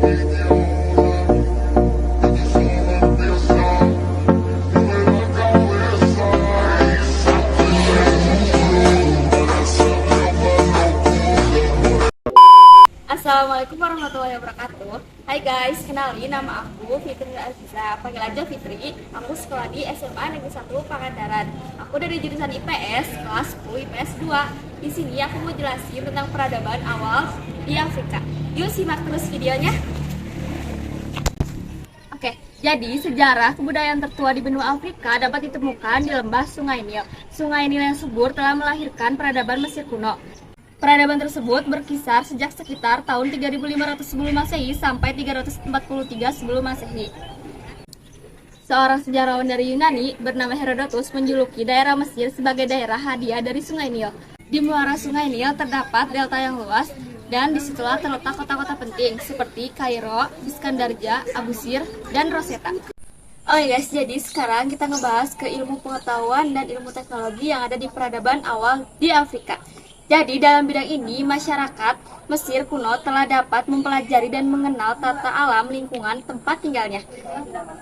Assalamualaikum warahmatullahi wabarakatuh. Hai guys, kenalin nama aku Fitri Aziza, panggil aja Fitri. Aku sekolah di SMA Negeri 1 Pangandaran. Aku dari jurusan IPS, kelas 10 IPS 2. Di sini aku mau jelasin tentang peradaban awal di Afrika. Yuk simak terus videonya. Oke, jadi sejarah kebudayaan tertua di benua Afrika dapat ditemukan di lembah Sungai Nil. Sungai Nil yang subur telah melahirkan peradaban Mesir kuno. Peradaban tersebut berkisar sejak sekitar tahun 3500 sebelum Masehi sampai 343 sebelum Masehi. Seorang sejarawan dari Yunani bernama Herodotus menjuluki daerah Mesir sebagai daerah hadiah dari Sungai Nil. Di muara Sungai Nil terdapat delta yang luas dan disitulah terletak kota-kota penting seperti Kairo, Iskandarja, Abusir, dan Rosetta. Oh ya guys, jadi sekarang kita ngebahas ke ilmu pengetahuan dan ilmu teknologi yang ada di peradaban awal di Afrika. Jadi dalam bidang ini, masyarakat Mesir kuno telah dapat mempelajari dan mengenal tata alam lingkungan tempat tinggalnya.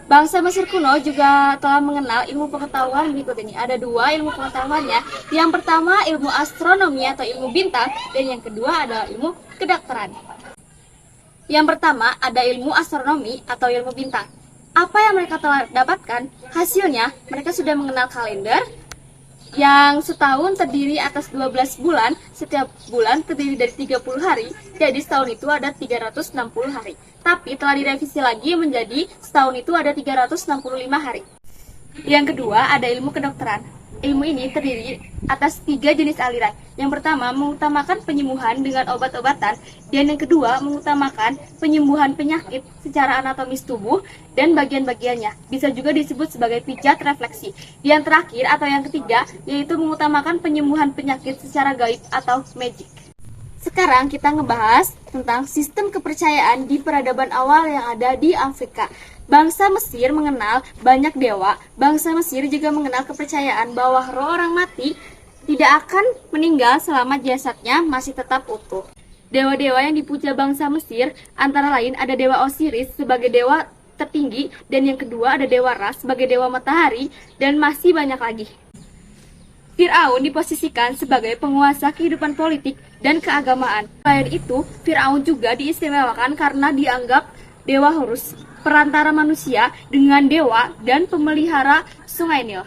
Bangsa Mesir kuno juga telah mengenal ilmu pengetahuan berikut ini. Ada dua ilmu pengetahuannya. Yang pertama ilmu astronomi atau ilmu bintang, dan yang kedua adalah ilmu kedokteran. Yang pertama ada ilmu astronomi atau ilmu bintang. Apa yang mereka telah dapatkan? Hasilnya, mereka sudah mengenal kalender, yang setahun terdiri atas 12 bulan, setiap bulan terdiri dari 30 hari, jadi setahun itu ada 360 hari. Tapi telah direvisi lagi menjadi setahun itu ada 365 hari. Yang kedua ada ilmu kedokteran. Ilmu ini terdiri atas 3 jenis aliran. Yang pertama mengutamakan penyembuhan dengan obat-obatan, dan yang kedua mengutamakan penyembuhan penyakit secara anatomis tubuh dan bagian-bagiannya. Bisa juga disebut sebagai pijat refleksi. Yang terakhir atau yang ketiga yaitu mengutamakan penyembuhan penyakit secara gaib atau magic. Sekarang kita ngebahas tentang sistem kepercayaan di peradaban awal yang ada di Afrika. Bangsa Mesir mengenal banyak dewa. Bangsa Mesir juga mengenal kepercayaan bahwa roh orang mati tidak akan meninggal selama jasadnya masih tetap utuh. Dewa-dewa yang dipuja bangsa Mesir antara lain ada dewa Osiris sebagai dewa tertinggi, dan yang kedua ada dewa Ra sebagai dewa matahari, dan masih banyak lagi. Firaun diposisikan sebagai penguasa kehidupan politik dan keagamaan. Selain itu, Firaun juga diistimewakan karena dianggap dewa Horus, perantara manusia dengan dewa dan pemelihara Sungai Nil.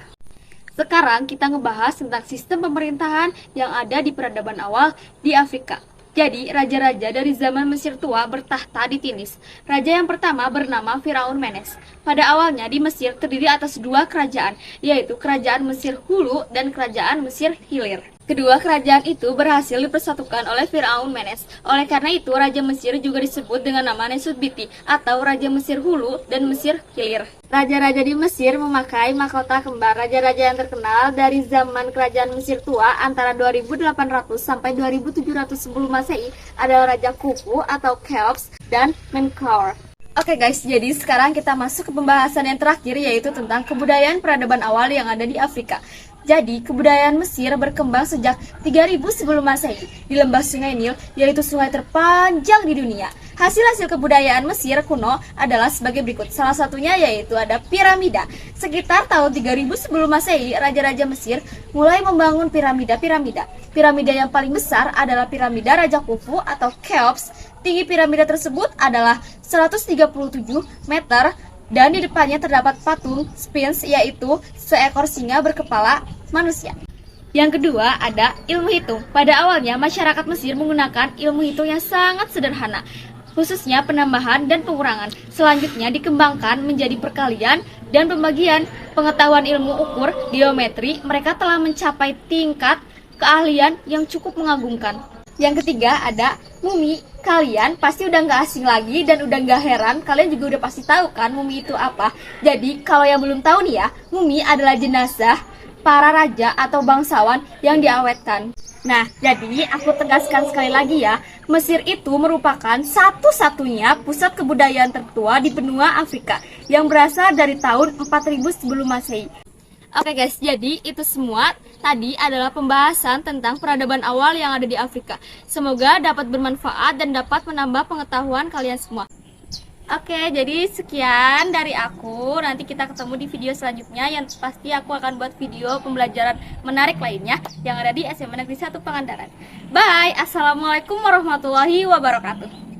Sekarang kita ngebahas tentang sistem pemerintahan yang ada di peradaban awal di Afrika. Jadi, raja-raja dari zaman Mesir tua bertahta di Tinis. Raja yang pertama bernama Firaun Menes. Pada awalnya di Mesir terdiri atas 2 kerajaan, yaitu kerajaan Mesir Hulu dan kerajaan Mesir Hilir. Kedua kerajaan itu berhasil dipersatukan oleh Firaun Menes. Oleh karena itu, Raja Mesir juga disebut dengan nama Nesutbiti atau Raja Mesir Hulu dan Mesir Hilir. Raja-raja di Mesir memakai mahkota kembar. Raja-raja yang terkenal dari zaman kerajaan Mesir tua antara 2800 sampai 2700 sebelum Masehi adalah Raja Khufu atau Cheops dan Menkaure. Oke guys, jadi sekarang kita masuk ke pembahasan yang terakhir, yaitu tentang kebudayaan peradaban awal yang ada di Afrika. Jadi, kebudayaan Mesir berkembang sejak 3000 sebelum Masehi di lembah Sungai Nil, yaitu sungai terpanjang di dunia. Hasil-hasil kebudayaan Mesir kuno adalah sebagai berikut. Salah satunya yaitu ada piramida. Sekitar tahun 3000 sebelum Masehi, raja-raja Mesir mulai membangun piramida-piramida. Piramida yang paling besar adalah piramida Raja Khufu atau Cheops. Tinggi piramida tersebut adalah 137 meter. Dan di depannya terdapat patung Sphinx, yaitu seekor singa berkepala manusia. Yang kedua ada ilmu hitung. Pada awalnya masyarakat Mesir menggunakan ilmu hitung yang sangat sederhana, khususnya penambahan dan pengurangan. Selanjutnya dikembangkan menjadi perkalian dan pembagian. Pengetahuan ilmu ukur geometri mereka telah mencapai tingkat keahlian yang cukup mengagumkan. Yang ketiga ada mumi. Kalian pasti udah gak asing lagi dan udah gak heran, kalian juga udah pasti tahu kan mumi itu apa. Jadi kalau yang belum tahu nih ya, mumi adalah jenazah para raja atau bangsawan yang diawetkan. Nah, jadi aku tegaskan sekali lagi ya, Mesir itu merupakan satu-satunya pusat kebudayaan tertua di benua Afrika yang berasal dari tahun 4000 sebelum Masehi. Oke guys, jadi itu semua tadi adalah pembahasan tentang peradaban awal yang ada di Afrika. Semoga dapat bermanfaat dan dapat menambah pengetahuan kalian semua. Oke, jadi sekian dari aku. Nanti kita ketemu di video selanjutnya yang pasti aku akan buat video pembelajaran menarik lainnya yang ada di SMA Negeri 1 Pangandaran. Bye. Assalamualaikum warahmatullahi wabarakatuh.